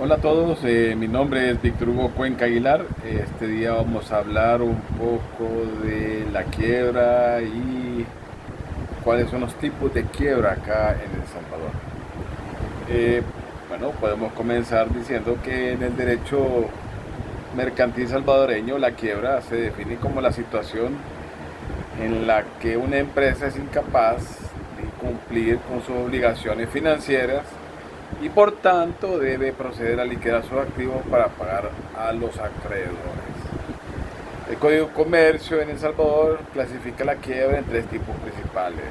Hola a todos, mi nombre es Víctor Hugo Cuenca Aguilar. Este día vamos a hablar un poco de la quiebra y cuáles son los tipos de quiebra acá en El Salvador. Bueno, podemos comenzar diciendo que en el derecho mercantil salvadoreño la quiebra se define como la situación en la que una empresa es incapaz de cumplir con sus obligaciones financieras y por tanto debe proceder a liquidar sus activos para pagar a los acreedores. El Código de Comercio en El Salvador clasifica la quiebra en tres tipos principales,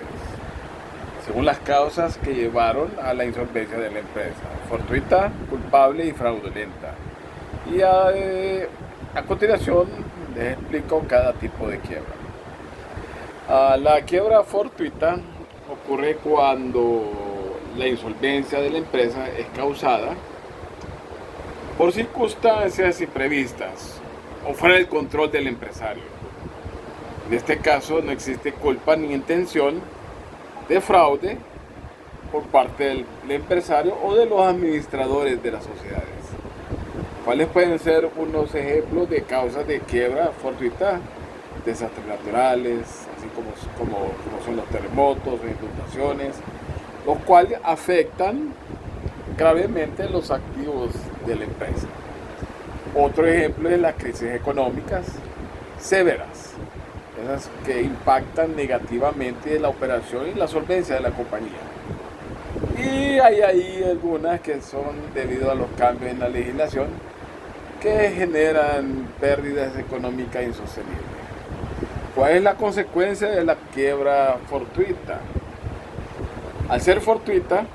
según las causas que llevaron a la insolvencia de la empresa: fortuita, culpable y fraudulenta. Y a continuación les explico cada tipo de quiebra. La quiebra fortuita ocurre cuando la insolvencia de la empresa es causada por circunstancias imprevistas o fuera del control del empresario. En este caso no existe culpa ni intención de fraude por parte del empresario o de los administradores de las sociedades. ¿Cuáles pueden ser unos ejemplos de causas de quiebra fortuita? Desastres naturales, así como son los terremotos o inundaciones, los cuales afectan gravemente los activos de la empresa. Otro ejemplo es las crisis económicas severas, esas que impactan negativamente la operación y la solvencia de la compañía. Y hay ahí algunas que son debido a los cambios en la legislación que generan pérdidas económicas insostenibles. ¿Cuál es la consecuencia de la quiebra fortuita? Al ser fortuita,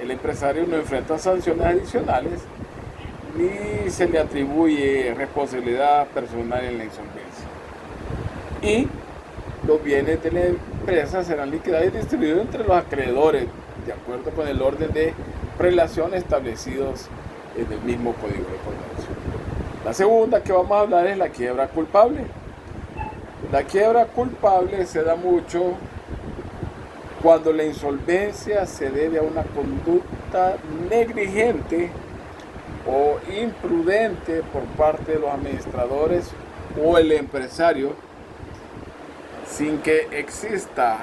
el empresario no enfrenta sanciones adicionales ni se le atribuye responsabilidad personal en la insolvencia. Y los bienes de la empresa serán liquidados y distribuidos entre los acreedores, de acuerdo con el orden de prelación establecidos en el mismo Código de Comercio. La segunda que vamos a hablar es la quiebra culpable. La quiebra culpable se da mucho cuando la insolvencia se debe a una conducta negligente o imprudente por parte de los administradores o el empresario, sin que exista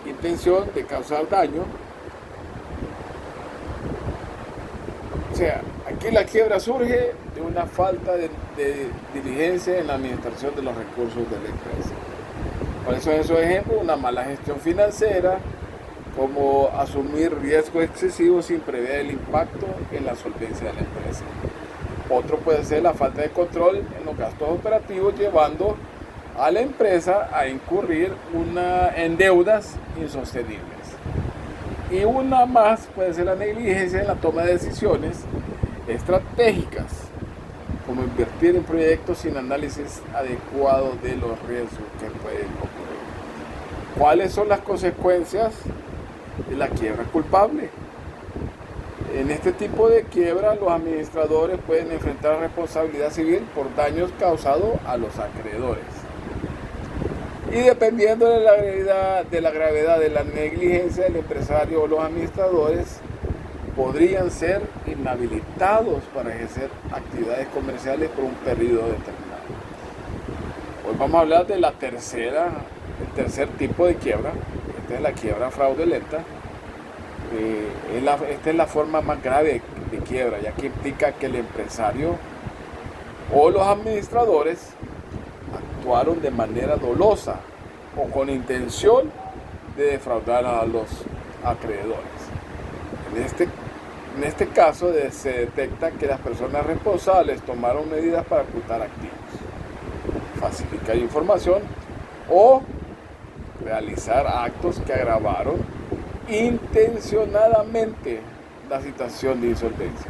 intención de causar daño. O sea, aquí la quiebra surge de una falta de diligencia en la administración de los recursos de la empresa. ¿Cuáles son esos ejemplos? Una mala gestión financiera, como asumir riesgos excesivos sin prever el impacto en la solvencia de la empresa. Otro puede ser la falta de control en los gastos operativos, llevando a la empresa a incurrir en deudas insostenibles. Y una más puede ser la negligencia en la toma de decisiones estratégicas, como invertir en proyectos sin análisis adecuado de los riesgos que pueden ocurrir. ¿Cuáles son las consecuencias de la quiebra culpable? En este tipo de quiebra, los administradores pueden enfrentar responsabilidad civil por daños causados a los acreedores. Y dependiendo de la gravedad de la negligencia del empresario o los administradores, podrían ser inhabilitados para ejercer actividades comerciales por un periodo determinado. Hoy vamos a hablar de el tercer tipo de quiebra. Esta es la quiebra fraudulenta. Esta es la forma más grave de quiebra, ya que implica que el empresario o los administradores actuaron de manera dolosa o con intención de defraudar a los acreedores. En este caso se detecta que las personas responsables tomaron medidas para ocultar activos, falsificar información o realizar actos que agravaron intencionadamente la situación de insolvencia.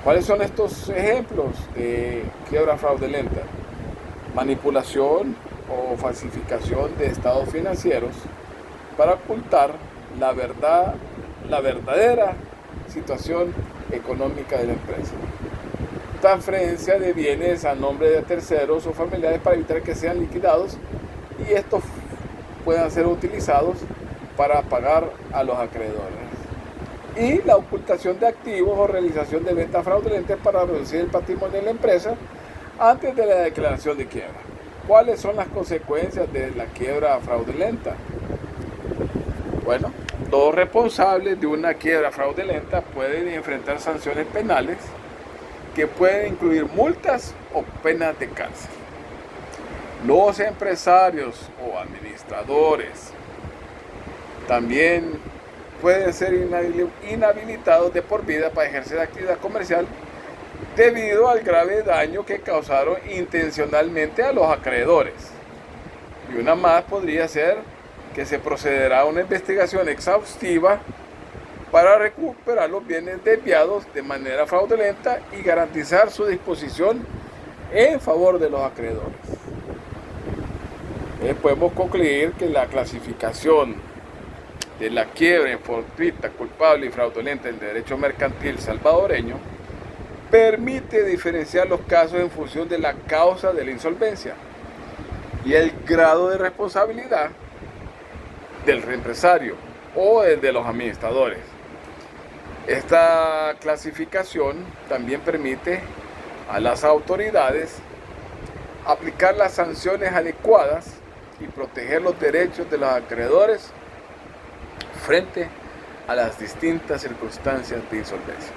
¿Cuáles son estos ejemplos de quiebra fraudulenta? Manipulación o falsificación de estados financieros para ocultar la verdadera situación económica de la empresa. Transferencia de bienes a nombre de terceros o familiares para evitar que sean liquidados y estos puedan ser utilizados para pagar a los acreedores. y la ocultación de activos o realización de ventas fraudulentas para reducir el patrimonio de la empresa antes de la declaración de quiebra. ¿Cuáles son las consecuencias de la quiebra fraudulenta? Bueno, los responsables de una quiebra fraudulenta pueden enfrentar sanciones penales que pueden incluir multas o penas de cárcel. Los empresarios o administradores también pueden ser inhabilitados de por vida para ejercer actividad comercial debido al grave daño que causaron intencionalmente a los acreedores. Y una más podría ser que se procederá a una investigación exhaustiva para recuperar los bienes desviados de manera fraudulenta y garantizar su disposición en favor de los acreedores. Podemos concluir que la clasificación de la quiebra fortuita, culpable y fraudulenta del derecho mercantil salvadoreño permite diferenciar los casos en función de la causa de la insolvencia y el grado de responsabilidad del empresario o el de los administradores. Esta clasificación también permite a las autoridades aplicar las sanciones adecuadas y proteger los derechos de los acreedores frente a las distintas circunstancias de insolvencia.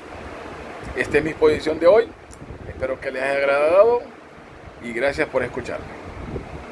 Esta es mi posición de hoy. Espero que les haya agradado y gracias por escucharme.